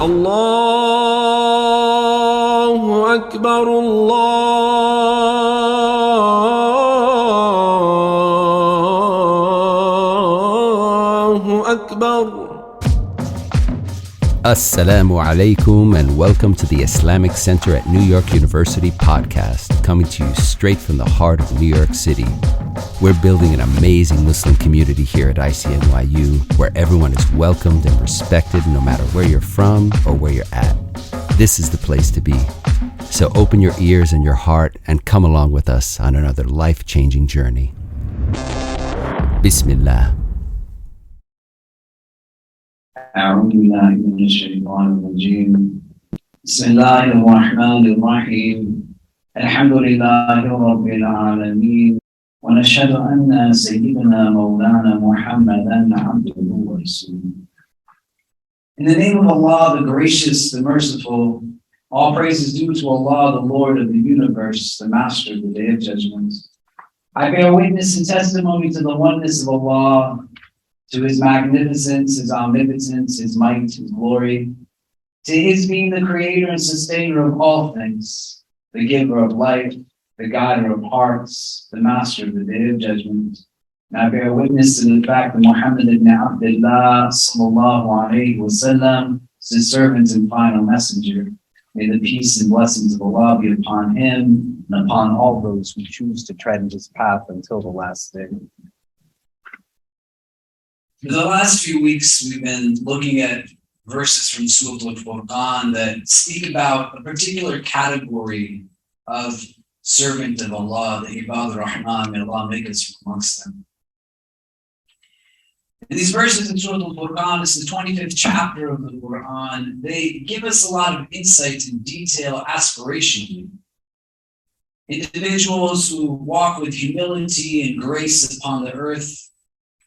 الله أكبر الله أكبر. Assalamu alaikum and welcome to the Islamic Center at New York University podcast, coming to you straight from the heart of New York City. We're building an amazing Muslim community here at ICNYU where everyone is welcomed and respected no matter where you're from or where you're at. This is the place to be. So open your ears and your heart and come along with us on another life-changing journey. Bismillah. أعوذ بالله من الشيطان الرجيم بسم الله الرحمن الرحيم الحمد لله رب العالمين ونشهد أن سيدنا مولانا محمدا عبده ورسوله. In the name of Allah, the gracious, the merciful, all praise is due to Allah, the Lord of the universe, the Master of the Day of Judgment. I bear witness and testimony to the oneness of Allah, to His magnificence, His omnipotence, His might, His glory, to His being the creator and sustainer of all things, the giver of life, the guider of hearts, the master of the Day of Judgment. And I bear witness to the fact that Muhammad ibn Abdullah sallallahu alayhi wa sallam is His servant and final messenger. May the peace and blessings of Allah be upon him and upon all those who choose to tread His path until the last day. For the last few weeks, we've been looking at verses from Surah Al-Furqan that speak about a particular category of servant of Allah, the Ibad Rahman. May Allah make us from amongst them. And these verses in Surah Al-Furqan, this is the 25th chapter of the Quran. They give us a lot of insight and detail aspirationally. Individuals who walk with humility and grace upon the earth.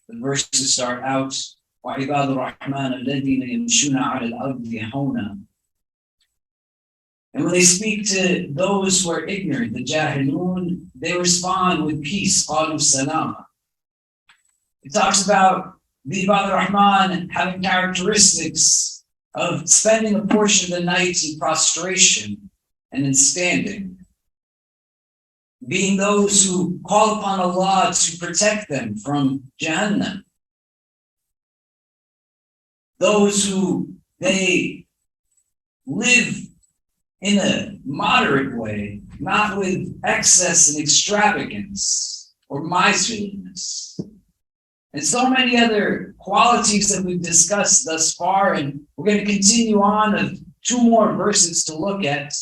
The verses start out, وَعِبَادُ الرَّحْمَنِ الَّذِينَ يَمْشُونَ عَلَى الْأَرْضِ هَوْنًا. And when they speak to those who are ignorant, the jahilun, they respond with peace, قَالُوا سَلَامًا. It talks about the Ibad Rahman having characteristics of spending a portion of the night in prostration and in standing, being those who call upon Allah to protect them from Jahannam. Those who they live in a moderate way, not with excess and extravagance or miserliness. And so many other qualities that we've discussed thus far, and we're going to continue on with two more verses to look at.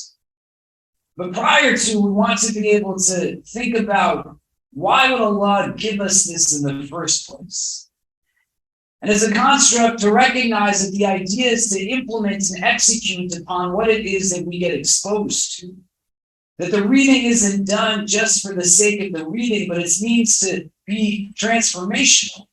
But prior to, we want to be able to think about why would Allah give us this in the first place? And as a construct, to recognize that the idea is to implement and execute upon what it is that we get exposed to. That the reading isn't done just for the sake of the reading, but it needs to be transformational.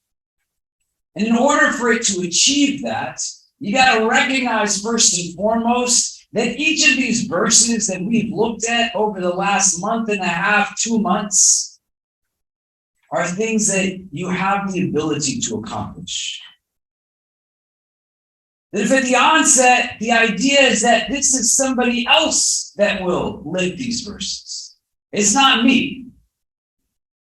And in order for it to achieve that, you got to recognize first and foremost that each of these verses that we've looked at over the last month and a half, 2 months, are things that you have the ability to accomplish. That if at the onset, the idea is that this is somebody else that will live these verses. It's not me.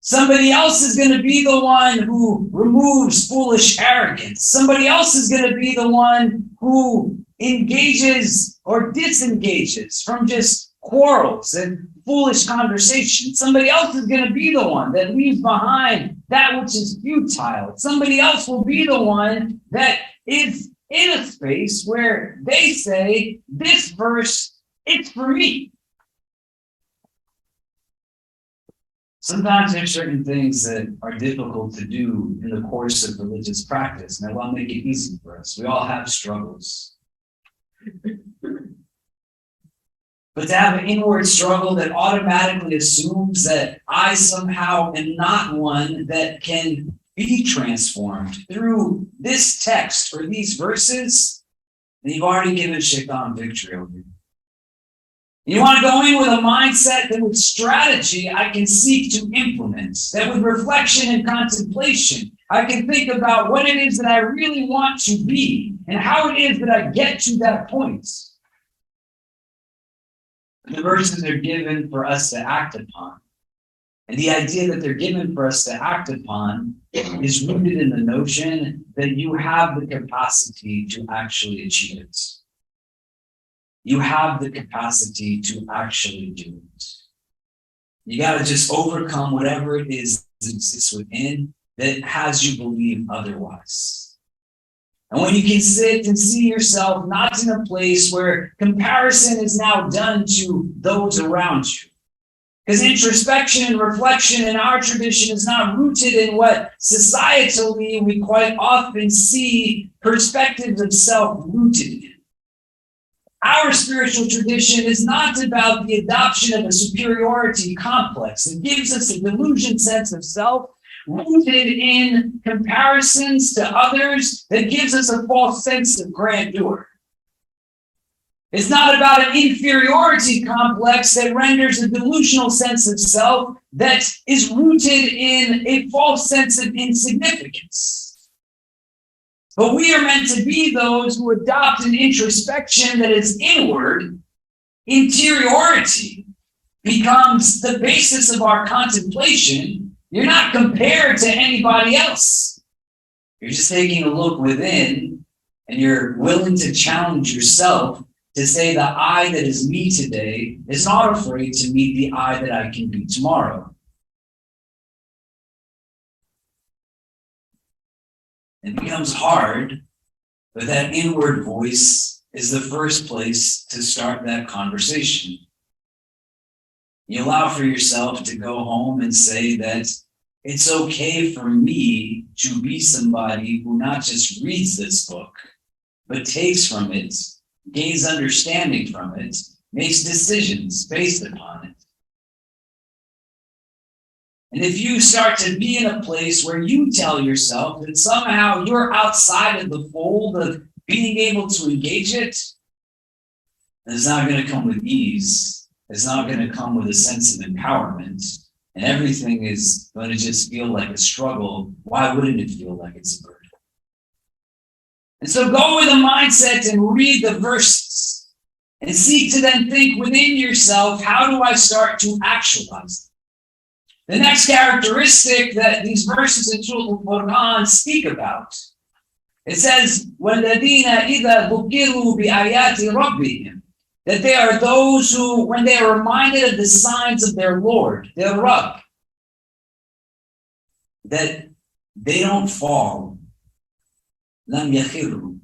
Somebody else is going to be the one who removes foolish arrogance. Somebody else is going to be the one who engages or disengages from just quarrels and foolish conversation. Somebody else is going to be the one that leaves behind that which is futile. Somebody else will be the one that is in a space where they say, this verse, it's for me. Sometimes there are certain things that are difficult to do in the course of religious practice. And I want to make it easy for us. We all have struggles. But to have an inward struggle that automatically assumes that I somehow am not one that can be transformed through this text or these verses, then you've already given Shaitan victory over you. You want to go in with a mindset that with strategy I can seek to implement, that with reflection and contemplation I can think about what it is that I really want to be, and how it is that I get to that point. The verses are given for us to act upon. And the idea that they're given for us to act upon is rooted in the notion that you have the capacity to actually achieve it. You have the capacity to actually do it. You got to just overcome whatever it is that exists within that has you believe otherwise. And when you can sit and see yourself not in a place where comparison is now done to those around you, because introspection and reflection in our tradition is not rooted in what societally we quite often see perspectives of self rooted in. Our spiritual tradition is not about the adoption of a superiority complex. It gives us a delusion sense of self rooted in comparisons to others that gives us a false sense of grandeur. It's not about an inferiority complex that renders a delusional sense of self that is rooted in a false sense of insignificance. But we are meant to be those who adopt an introspection that is inward. Interiority becomes the basis of our contemplation. You're not compared to anybody else. You're just taking a look within, and you're willing to challenge yourself to say the I that is me today is not afraid to meet the I that I can be tomorrow. It becomes hard, but that inward voice is the first place to start that conversation. You allow for yourself to go home and say that it's okay for me to be somebody who not just reads this book, but takes from it, gains understanding from it, makes decisions based upon it. And if you start to be in a place where you tell yourself that somehow you're outside of the fold of being able to engage it, it's not going to come with ease. It's not going to come with a sense of empowerment. And everything is going to just feel like a struggle. Why wouldn't it feel like it's a burden? And so go with a mindset and read the verses and seek to then think within yourself, how do I start to actualize them? The next characteristic that these verses in Surah Al-Quran speak about, it says, وَالَّذِينَ إِذَا ذُكِّرُوا بِآيَاتِ رَبِّهِمْ, that they are those who, when they are reminded of the signs of their Lord, their Rabb, that they don't fall. لَمْ يَخِرُّوا.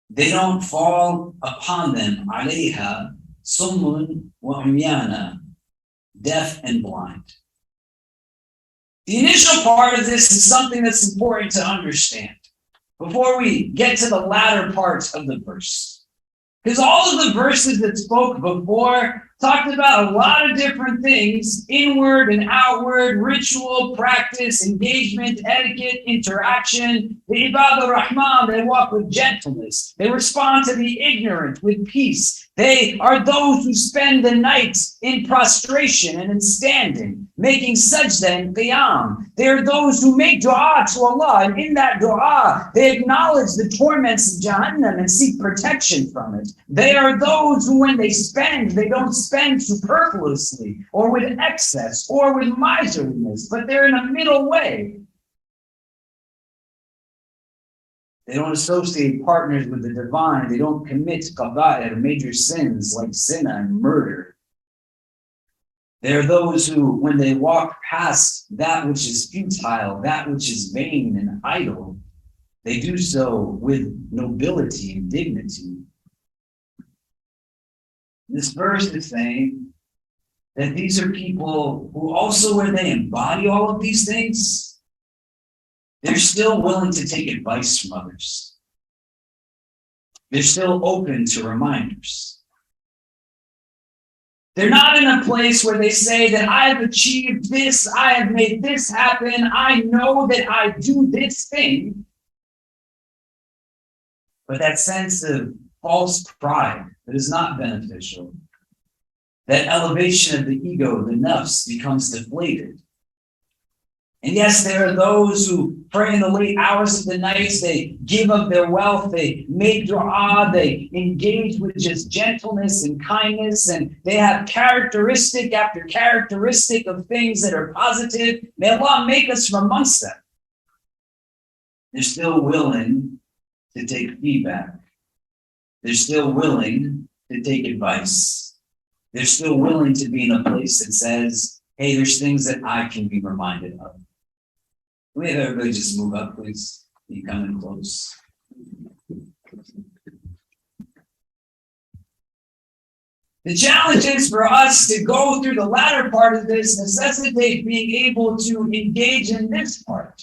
They don't fall upon them, عَلَيْهَا صُمٌّ وَعُمْيَانًا, deaf and blind. The initial part of this is something that's important to understand before we get to the latter parts of the verse. Because all of the verses that spoke before talked about a lot of different things, inward and outward, ritual, practice, engagement, etiquette, interaction. The Ibad al-Rahman, they walk with gentleness. They respond to the ignorant with peace. They are those who spend the night in prostration and in standing, making sajda and qiyam. They are those who make dua to Allah, and in that dua, they acknowledge the torments of Jahannam and seek protection from it. They are those who, when they spend, they don't spend superfluously or with excess or with miserliness, but they're in a middle way. They don't associate partners with the divine. They don't commit qaba'ir, major sins like zina and murder. There are those who, when they walk past that which is futile, that which is vain and idle, they do so with nobility and dignity. This verse is saying that these are people who also, when they embody all of these things, they're still willing to take advice from others. They're still open to reminders. They're not in a place where they say that I have achieved this, I have made this happen, I know that I do this thing. But that sense of false pride that is not beneficial, that elevation of the ego, the nafs, becomes deflated. And yes, there are those who pray in the late hours of the night. They give of their wealth. They make dua. They engage with just gentleness and kindness. And they have characteristic after characteristic of things that are positive. May Allah make us from amongst them. They're still willing to take feedback. They're still willing to take advice. They're still willing to be in a place that says, hey, there's things that I can be reminded of. Can we have everybody just move up, please? You coming close. The challenge is for us to go through the latter part of this necessitate being able to engage in this part.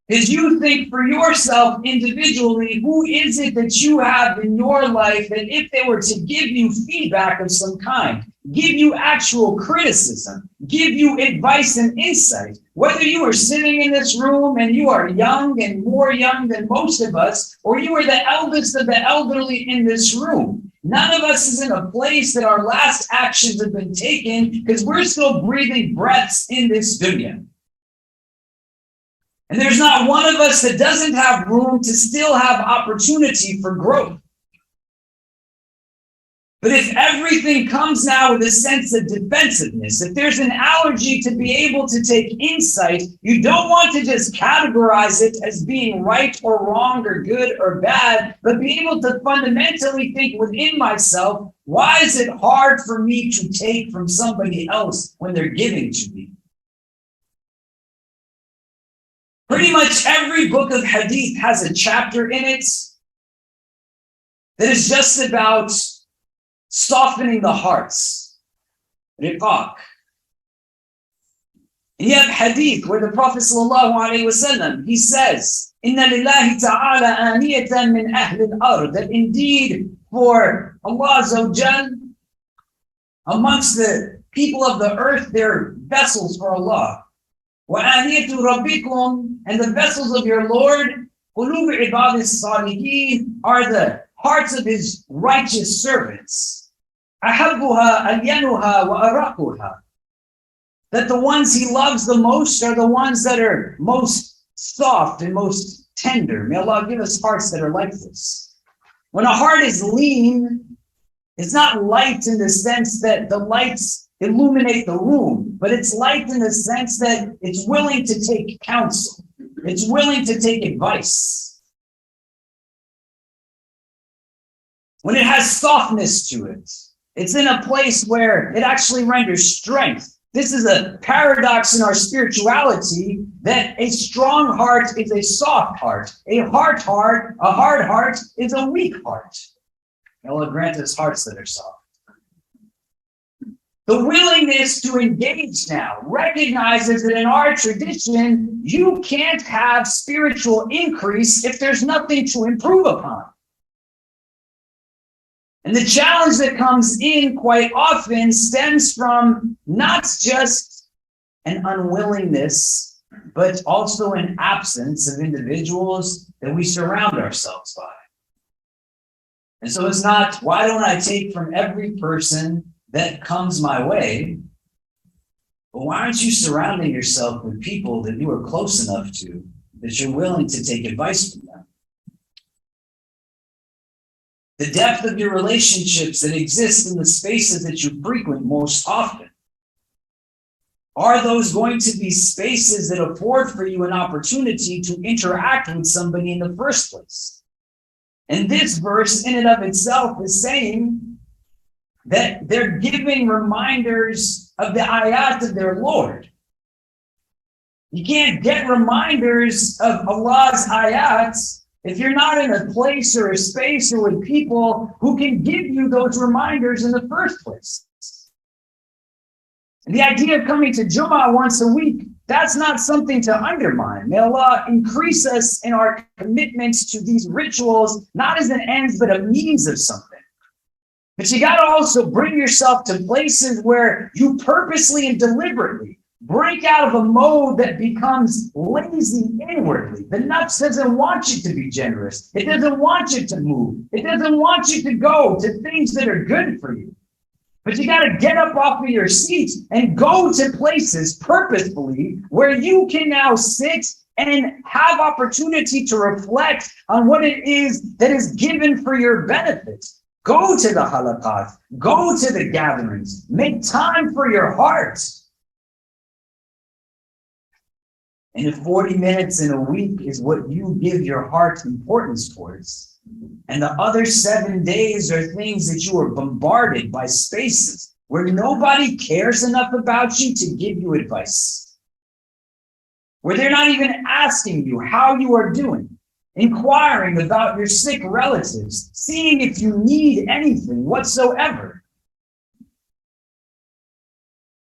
Is you think for yourself individually, who is it that you have in your life that if they were to give you feedback of some kind, give you actual criticism, give you advice and insight, whether you are sitting in this room and you are young and more young than most of us, or you are the eldest of the elderly in this room, none of us is in a place that our last actions have been taken because we're still breathing breaths in this dunya. And there's not one of us that doesn't have room to still have opportunity for growth. But if everything comes now with a sense of defensiveness, if there's an allergy to be able to take insight, you don't want to just categorize it as being right or wrong or good or bad, but be able to fundamentally think within myself, why is it hard for me to take from somebody else when they're giving to me? Pretty much every book of hadith has a chapter in it that is just about softening the hearts. Riqaq. And you have hadith where the Prophet ﷺ, he says, Inna lillahi ta'ala aniyatan min ahli al-ard, that indeed for Allah Azza wa Jal, amongst the people of the earth, they're vessels for Allah. وَآنِيَةُ رَبِّكُمْ, and the vessels of your Lord, قُلُوبِ عِبَادِ الصَّالِحِينَ, are the hearts of his righteous servants. أَحَبُّهَا أَلْيَنُهَا وَأَرَقُهَا, that the ones he loves the most are the ones that are most soft and most tender. May Allah give us hearts that are like this. When a heart is lean, it's not light in the sense that the lights illuminate the room, but it's light in the sense that it's willing to take counsel. It's willing to take advice. When it has softness to it, it's in a place where it actually renders strength. This is a paradox in our spirituality, that a strong heart is a soft heart. A hard heart is a weak heart. Allah grant us hearts that are soft. The willingness to engage now recognizes that in our tradition, you can't have spiritual increase if there's nothing to improve upon. And the challenge that comes in quite often stems from not just an unwillingness, but also an absence of individuals that we surround ourselves by. And so it's not, why don't I take from every person that comes my way? But why aren't you surrounding yourself with people that you are close enough to that you're willing to take advice from them? The depth of your relationships that exist in the spaces that you frequent most often. Are those going to be spaces that afford for you an opportunity to interact with somebody in the first place? And this verse in and of itself is saying that they're giving reminders of the ayat of their Lord. You can't get reminders of Allah's ayats if you're not in a place or a space or with people who can give you those reminders in the first place. And the idea of coming to Jummah once a week, that's not something to undermine. May Allah increase us in our commitments to these rituals, not as an end, but a means of something. But you got to also bring yourself to places where you purposely and deliberately break out of a mode that becomes lazy inwardly. The nafs doesn't want you to be generous. It doesn't want you to move. It doesn't want you to go to things that are good for you. But you got to get up off of your seat and go to places purposefully where you can now sit and have opportunity to reflect on what it is that is given for your benefit. Go to the halaqat, go to the gatherings, make time for your heart. And if 40 minutes in a week is what you give your heart importance towards, and the other 7 days are things that you are bombarded by spaces where nobody cares enough about you to give you advice, where they're not even asking you how you are doing, inquiring about your sick relatives, seeing if you need anything whatsoever,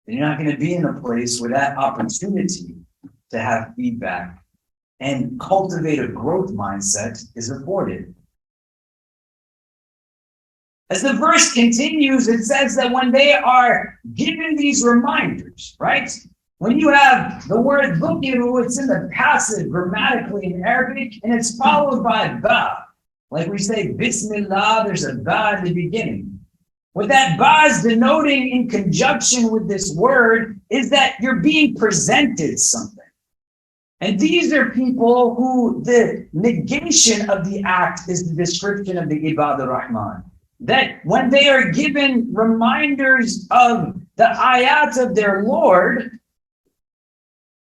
then you're not going to be in a place where that opportunity to have feedback and cultivate a growth mindset is afforded. As the verse continues, it says that when they are given these reminders, right? When you have the word dhukiru, it's in the passive grammatically in Arabic, and it's followed by ba. Like we say, Bismillah, there's a ba at the beginning. What that ba is denoting in conjunction with this word is that you're being presented something. And these are people who the negation of the act is the description of the Ibad al-Rahman. That when they are given reminders of the ayat of their Lord,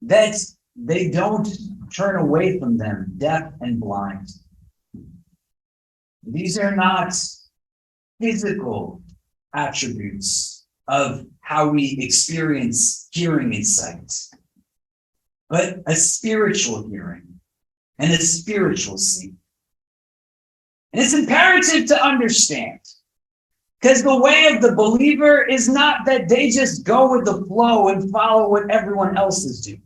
that they don't turn away from them, deaf and blind. These are not physical attributes of how we experience hearing and sight, but a spiritual hearing and a spiritual seeing. And it's imperative to understand, because the way of the believer is not that they just go with the flow and follow what everyone else is doing.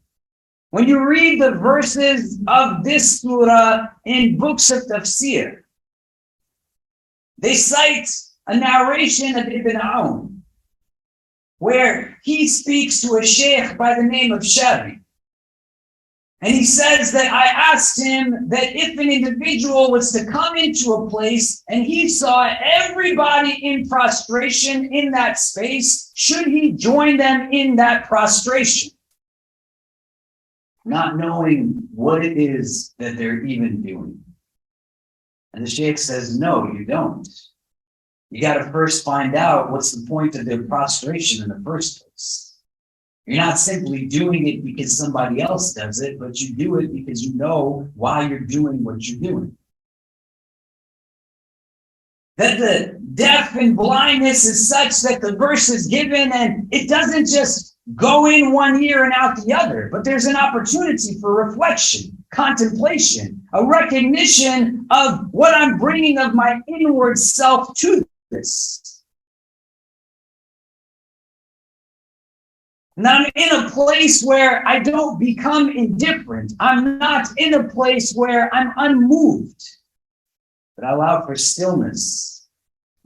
When you read the verses of this surah in books of tafsir, they cite a narration of Ibn Aoun, where he speaks to a sheikh by the name of Shari. And he says that I asked him that if an individual was to come into a place and he saw everybody in prostration in that space, should he join them in that prostration? Not knowing what it is that they're even doing. And the sheikh says, no, you don't. You got to first find out what's the point of their prostration in the first place. You're not simply doing it because somebody else does it, but you do it because you know why you're doing what you're doing. That the deaf and blindness is such that the verse is given and it doesn't just go in one ear and out the other, but there's an opportunity for reflection, contemplation, a recognition of what I'm bringing of my inward self to this. And I'm in a place where I don't become indifferent. I'm not in a place where I'm unmoved, but I allow for stillness.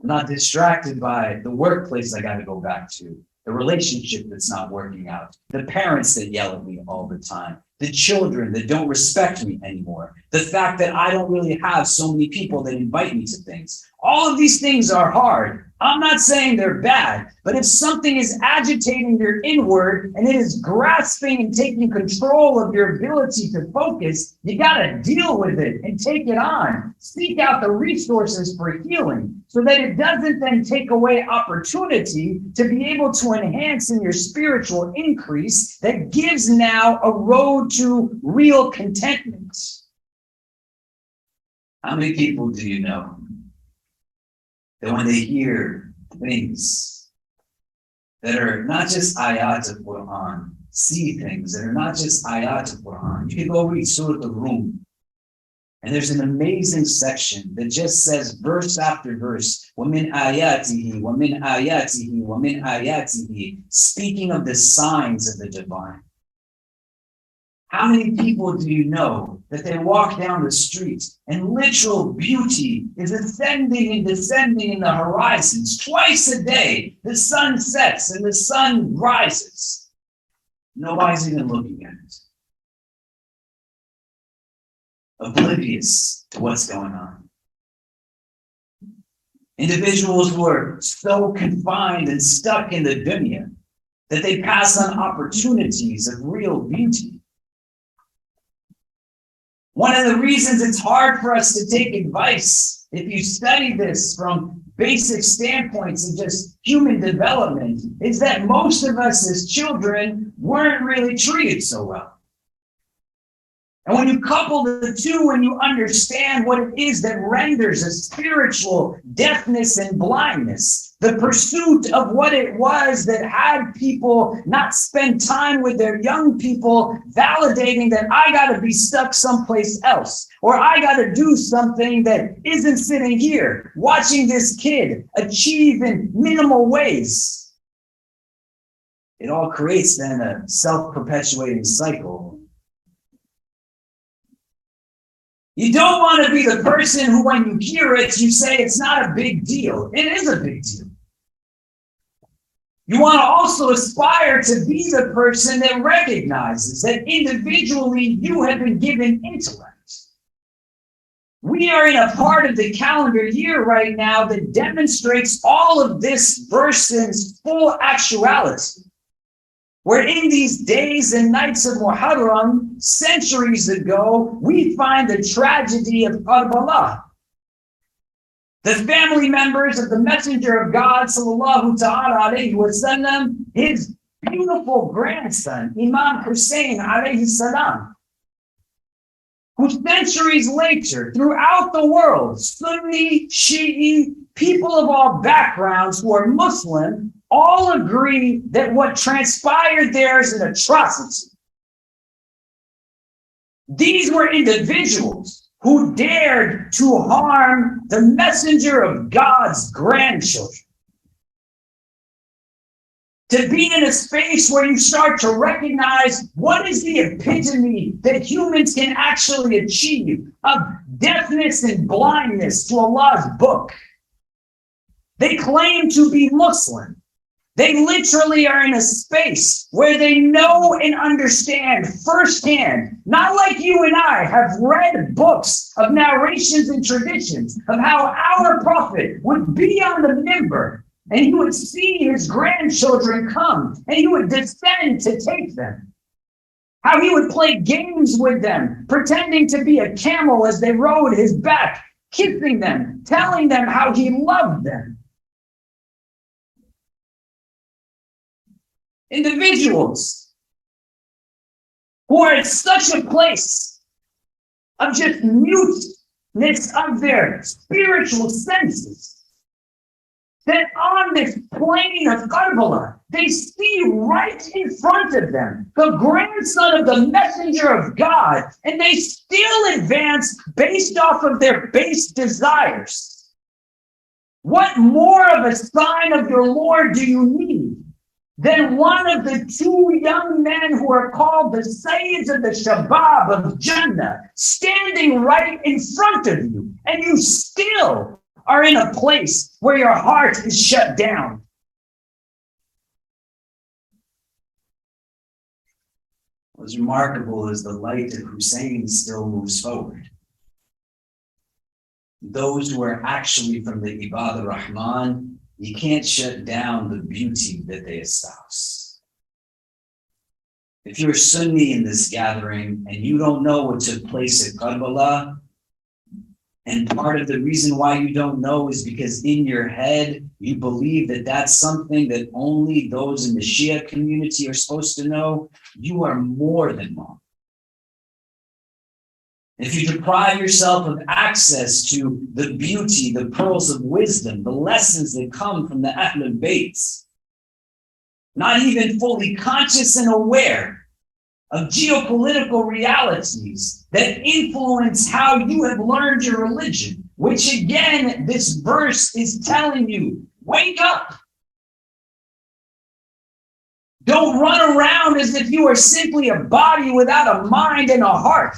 I'm not distracted by the workplace I got to go back to, the relationship that's not working out, the parents that yell at me all the time, the children that don't respect me anymore, the fact that I don't really have so many people that invite me to things. All of these things are hard. I'm not saying they're bad, but if something is agitating your inward and it is grasping and taking control of your ability to focus, you got to deal with it and take it on. Seek out the resources for healing so that it doesn't then take away opportunity to be able to enhance in your spiritual increase that gives now a road to real contentment. How many people do you know that when they hear things that are not just ayat of Quran, see things that are not just ayat of Quran, you can go read Surah Al-Rum, and there's an amazing section that just says verse after verse, وَمِنْ آيَاتِهِ وَمِنْ آيَاتِهِ وَمِنْ آيَاتِهِ, speaking of the signs of the divine. How many people do you know that they walk down the street and literal beauty is ascending and descending in the horizons twice a day? The sun sets and the sun rises. Nobody's even looking at it. Oblivious to what's going on. Individuals who are so confined and stuck in the dunya that they pass on opportunities of real beauty. One of the reasons it's hard for us to take advice, if you study this from basic standpoints of just human development, is that most of us as children weren't really treated so well. And when you couple the two and you understand what it is that renders a spiritual deafness and blindness, the pursuit of what it was that had people not spend time with their young people, validating that I got to be stuck someplace else, or I got to do something that isn't sitting here, watching this kid achieve in minimal ways. It all creates then a self-perpetuating cycle. You don't want to be the person who, when you hear it, you say it's not a big deal. It is a big deal. You want to also aspire to be the person that recognizes that individually you have been given intellect. We are in a part of the calendar year right now that demonstrates all of this versus full actuality. Where in these days and nights of Muharram, centuries ago, we find the tragedy of Karbala. The family members of the Messenger of God, sallallahu ta'ala alayhi wa sallam, his beautiful grandson, Imam Hussein alayhi salam, who centuries later, throughout the world, Sunni, Shi'i, people of all backgrounds who are Muslim, all agree that what transpired there is an atrocity. These were individuals who dared to harm the messenger of God's grandchildren. To be in a space where you start to recognize what is the epitome that humans can actually achieve of deafness and blindness to Allah's book. They claim to be Muslim. They literally are in a space where they know and understand firsthand, not like you and I have read books of narrations and traditions of how our prophet would be on the minbar and he would see his grandchildren come and he would descend to take them. How he would play games with them, pretending to be a camel as they rode his back, kissing them, telling them how he loved them. Individuals who are in such a place of just muteness of their spiritual senses that on this plain of Karbala, they see right in front of them the grandson of the messenger of God, and they still advance based off of their base desires. What more of a sign of your Lord do you need than one of the two young men who are called the Sayyids of the Shabab of Jannah standing right in front of you, and you still are in a place where your heart is shut down? What's remarkable is the light of Hussein still moves forward. Those who are actually from the Ibadah Rahman, you can't shut down the beauty that they espouse. If you're Sunni in this gathering and you don't know what took place at Karbala, and part of the reason why you don't know is because in your head, you believe that that's something that only those in the Shia community are supposed to know, you are more than wrong. If you deprive yourself of access to the beauty, the pearls of wisdom, the lessons that come from the Ahlul Bayt, not even fully conscious and aware of geopolitical realities that influence how you have learned your religion, which again, this verse is telling you, wake up. Don't run around as if you are simply a body without a mind and a heart.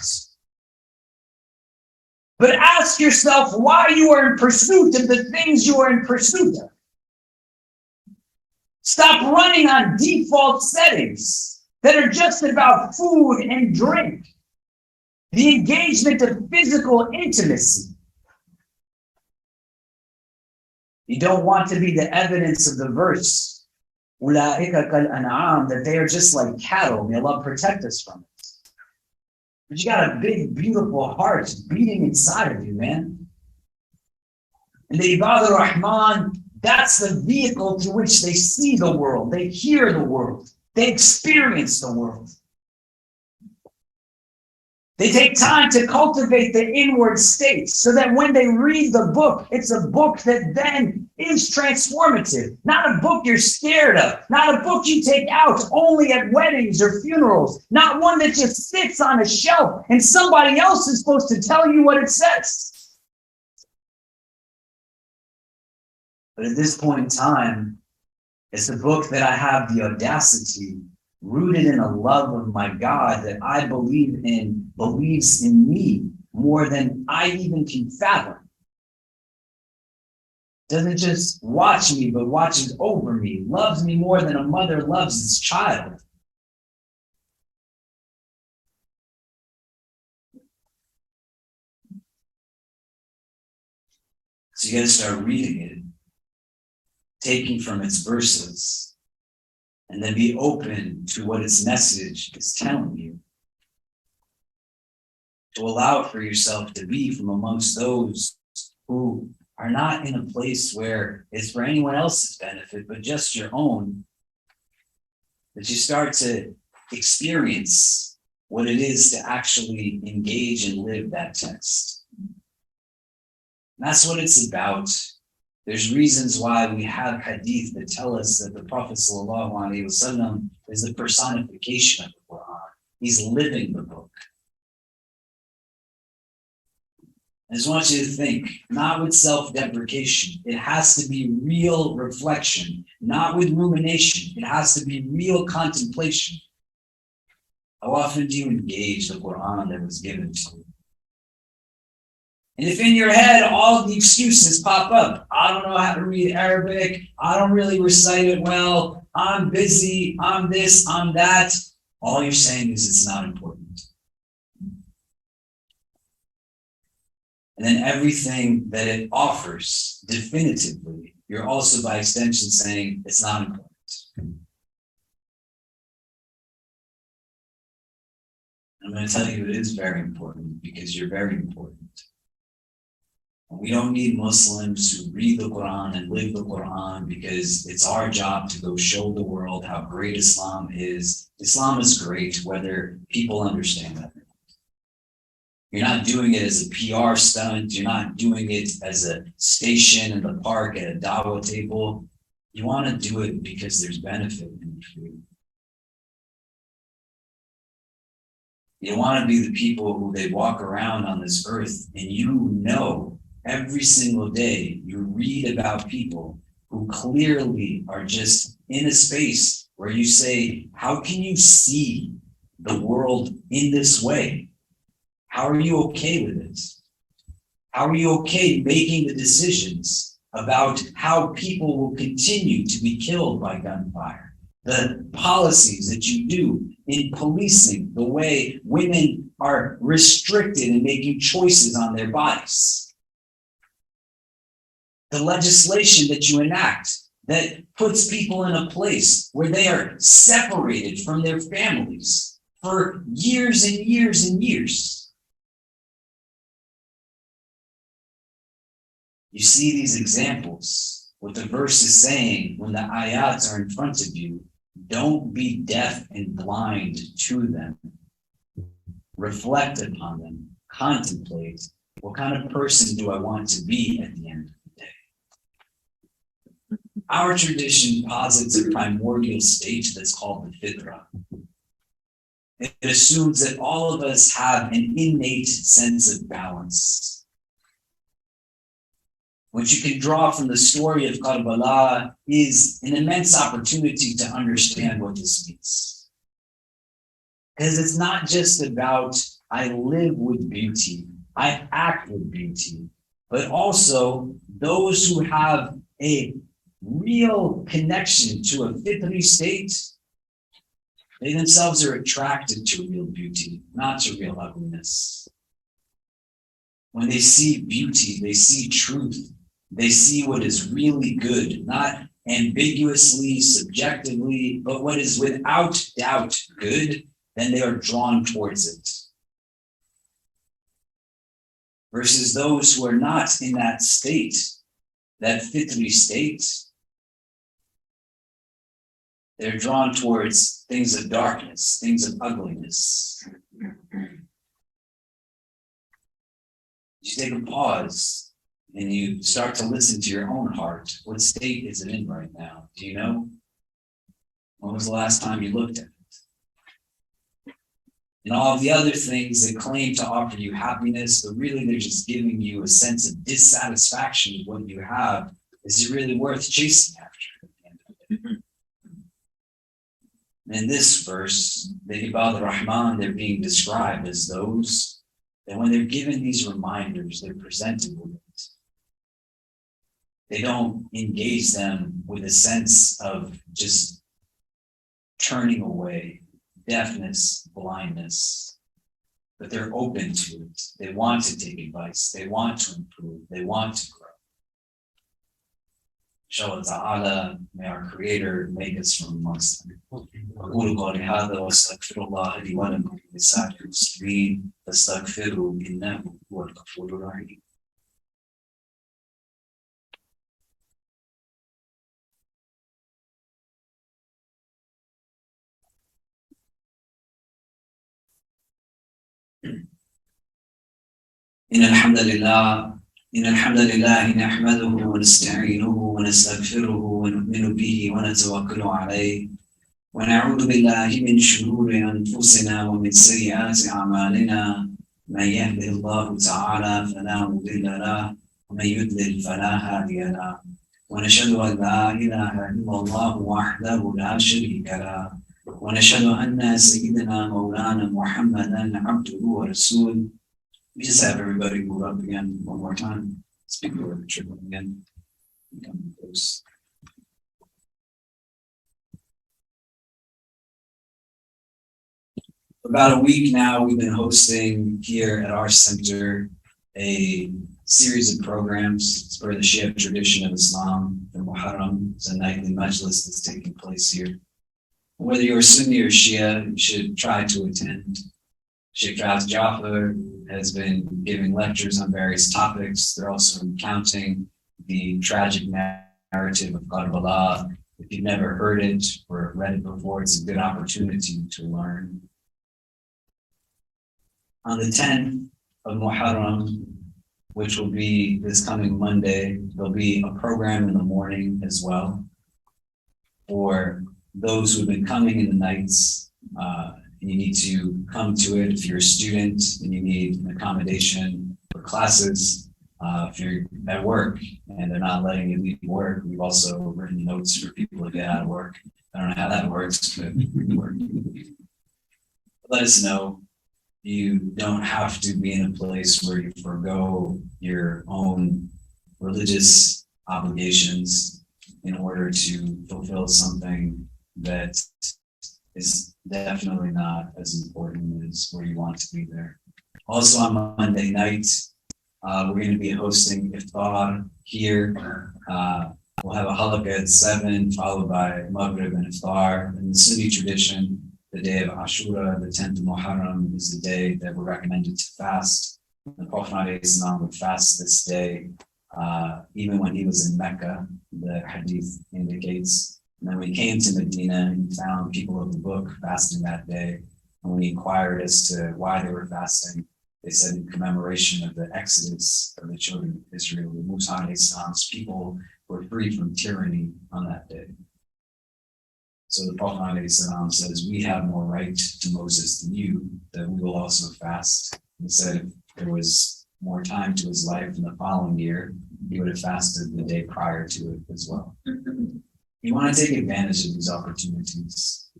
But ask yourself why you are in pursuit of the things you are in pursuit of. Stop running on default settings that are just about food and drink, the engagement of physical intimacy. You don't want to be the evidence of the verse, "Ulaika kal an'am," that they are just like cattle. May Allah protect us from it. But you got a big, beautiful heart beating inside of you, man. And the Ibad al-Rahman, that's the vehicle through which they see the world, they hear the world, they experience the world. They take time to cultivate the inward state so that when they read the book, it's a book that then is transformative. Not a book you're scared of, not a book you take out only at weddings or funerals, not one that just sits on a shelf and somebody else is supposed to tell you what it says. But at this point in time, it's a book that I have the audacity, rooted in a love of my God that I believe in, believes in me more than I even can fathom. Doesn't just watch me, but watches over me, loves me more than a mother loves its child. So you got to start reading it, taking from its verses, and then be open to what its message is telling you. To allow for yourself to be from amongst those who are not in a place where it's for anyone else's benefit, but just your own. That you start to experience what it is to actually engage and live that text. And that's what it's about. There's reasons why we have hadith that tell us that the Prophet ﷺ is the personification of the Quran. He's living the book. I just want you to think, not with self-deprecation. It has to be real reflection, not with rumination. It has to be real contemplation. How often do you engage the Quran that was given to you? And if in your head all of the excuses pop up, I don't know how to read Arabic, I don't really recite it well, I'm busy, I'm this, I'm that, all you're saying is it's not important. And then everything that it offers definitively, you're also by extension saying it's not important. I'm going to tell you it is very important because you're very important. We don't need Muslims who read the Quran and live the Quran because it's our job to go show the world how great Islam is. Islam is great whether people understand that. You're not doing it as a PR stunt. You're not doing it as a station in the park at a dawah table. You want to do it because there's benefit in it for you. You want to be the people who they walk around on this earth and you know every single day you read about people who clearly are just in a space where you say, how can you see the world in this way? How are you okay with it? How are you okay making the decisions about how people will continue to be killed by gunfire? The policies that you do in policing, the way women are restricted in making choices on their bodies. The legislation that you enact that puts people in a place where they are separated from their families for years and years and years. You see these examples, what the verse is saying when the ayats are in front of you, don't be deaf and blind to them. Reflect upon them, contemplate, what kind of person do I want to be at the end of the day? Our tradition posits a primordial state that's called the fitrah. It assumes that all of us have an innate sense of balance. What you can draw from the story of Karbala is an immense opportunity to understand what this means. Because it's not just about I live with beauty, I act with beauty, but also those who have a real connection to a fitri state, they themselves are attracted to real beauty, not to real ugliness. When they see beauty, they see truth. they see what is really good, not ambiguously, subjectively, but what is without doubt good, then they are drawn towards it. Versus those who are not in that state, that fitri state, they're drawn towards things of darkness, things of ugliness. You take a pause and you start to listen to your own heart. What state is it in right now? Do you know? When was the last time you looked at it? And all of the other things that claim to offer you happiness, but really they're just giving you a sense of dissatisfaction with what you have. Is it really worth chasing after? In this verse, the Ibad al-Rahman, they're being described as those that when they're given these reminders, they're presented with it. They don't engage them with a sense of just turning away, deafness, blindness, but they're open to it. They want to take advice. They want to improve. They want to grow. Inshallah ta'ala, may our Creator make us from amongst them. أقول قولي هذا وأستغفر الله لي ولكم ولسائر المسلمين فاستغفروه إنه هو الغفور الرحيم. إن الحمد لله نحمده ونستعينه ونستغفره ونؤمن به ونتوكل عليه ونعوذ بالله من شرور أنفسنا ومن سيئات أعمالنا من يهده الله تعالى فلا مضل له ومن يضلل فلا هادي له ونشهد أن لا إله إلا الله وحده لا شريك له ونشهد أن سيدنا مولانا محمدا عبده ورسوله. We just have everybody move up again one more time. Speak the word of truth again. Come close. About a week now, we've been hosting here at our center a series of programs. It's for the Shia tradition of Islam, the Muharram. It's a nightly majlis that's taking place here. Whether you're Sunni or Shia, you should try to attend. Sheikh Raz Jafar has been giving lectures on various topics. They're also recounting the tragic narrative of Karbala. If you've never heard it or read it before, it's a good opportunity to learn. On the 10th of Muharram, which will be this coming Monday, there'll be a program in the morning as well for those who've been coming in the nights. You need to come to it if you're a student and you need an accommodation for classes. If you're at work and they're not letting you leave work, we've also written notes for people to get out of work. I don't know how that works, but let us know. You don't have to be in a place where you forego your own religious obligations in order to fulfill something that is definitely not as important as where you want to be there. Also on Monday night, we're going to be hosting Iftar here. We'll have a halaqah at 7, followed by Maghrib and Iftar. In the Sunni tradition, the day of Ashura, the 10th of Muharram, is the day that we're recommended to fast. The Prophet ﷺ would fast this day, even when he was in Mecca, the hadith indicates. And then we came to Medina and found people of the book fasting that day. And when we inquired as to why they were fasting, they said in commemoration of the exodus of the children of Israel, the Musa's people were freed from tyranny on that day. So the Prophet ﷺ says, we have more right to Moses than you, that we will also fast. He said if there was more time to his life in the following year, he would have fasted the day prior to it as well. You want to take advantage of these opportunities.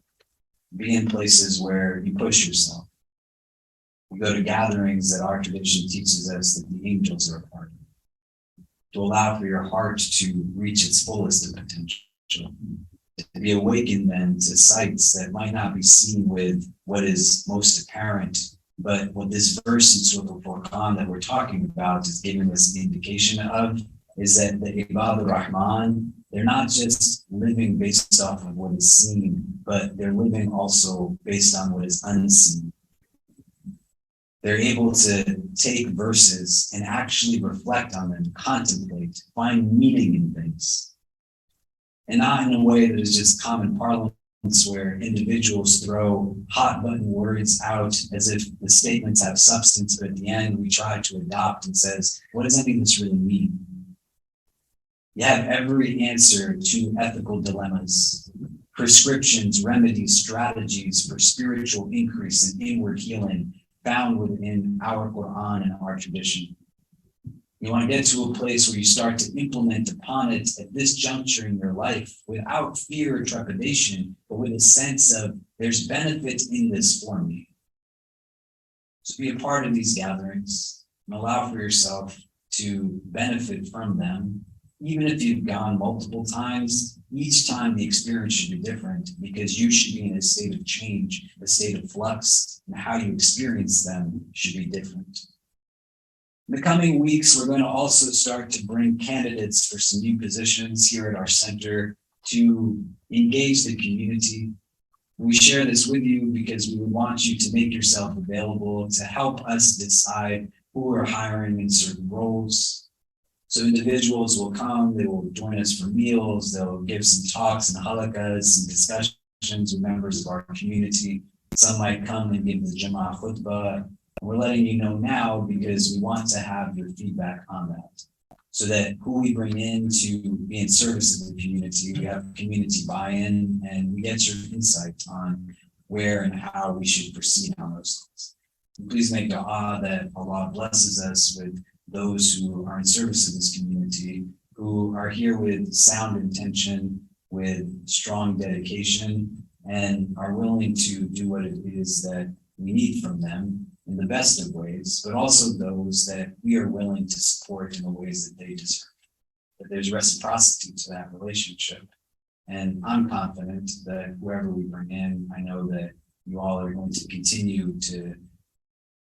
Be in places where you push yourself. We go to gatherings that our tradition teaches us that the angels are a part of, to allow for your heart to reach its fullest of potential, to be awakened then to sights that might not be seen with what is most apparent, but what this verse in Surah Al-Furqan that we're talking about is giving us the indication of is that the Ibadur Rahman, they're not just living based off of what is seen, but they're living also based on what is unseen. They're able to take verses and actually reflect on them, contemplate, find meaning in things. And not in a way that is just common parlance where individuals throw hot button words out as if the statements have substance, but at the end we try to adopt and says, what does any of this really mean? You have every answer to ethical dilemmas, prescriptions, remedies, strategies for spiritual increase and inward healing found within our Quran and our tradition. You want to get to a place where you start to implement upon it at this juncture in your life without fear or trepidation, but with a sense of there's benefit in this for me. So be a part of these gatherings and allow for yourself to benefit from them. Even if you've gone multiple times, each time the experience should be different because you should be in a state of change, a state of flux, and how you experience them should be different. In the coming weeks, we're going to also start to bring candidates for some new positions here at our center to engage the community. We share this with you because we would want you to make yourself available to help us decide who we're hiring in certain roles. So individuals will come, they will join us for meals, they'll give some talks and halakas and discussions with members of our community. Some might come and give the Jummah Khutbah. We're letting you know now because we want to have your feedback on that so that who we bring in to be in service of the community, we have community buy-in and we get your insight on where and how we should proceed on those things. And please make dua that Allah blesses us with those who are in service of this community, who are here with sound intention, with strong dedication, and are willing to do what it is that we need from them in the best of ways, but also those that we are willing to support in the ways that they deserve. That there's reciprocity to that relationship. And I'm confident that whoever we bring in, I know that you all are going to continue to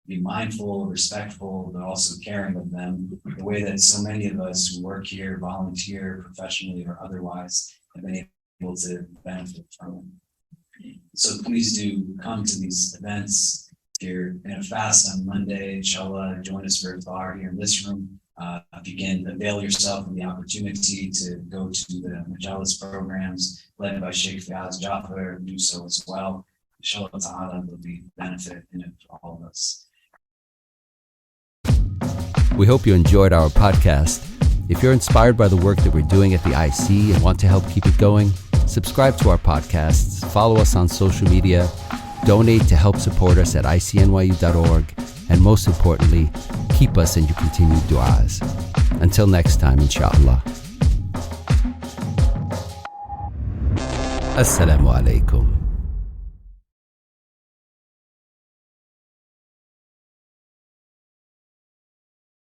be mindful, respectful, but also caring of them, the way that so many of us who work here, volunteer, professionally or otherwise, have been able to benefit from it. So please do come to these events. If you're in a fast on Monday, inshallah, join us for iftar here in this room. If you can avail yourself of the opportunity to go to the Majalis programs led by Sheikh Fiaz Jafar, do so as well. Inshallah ta'ala, will be benefit in it for all of us. We hope you enjoyed our podcast. If you're inspired by the work that we're doing at the IC and want to help keep it going, subscribe to our podcasts, follow us on social media, donate to help support us at ICNYU.org, and most importantly, keep us in your continued du'as. Until next time, inshallah. Assalamu alaikum.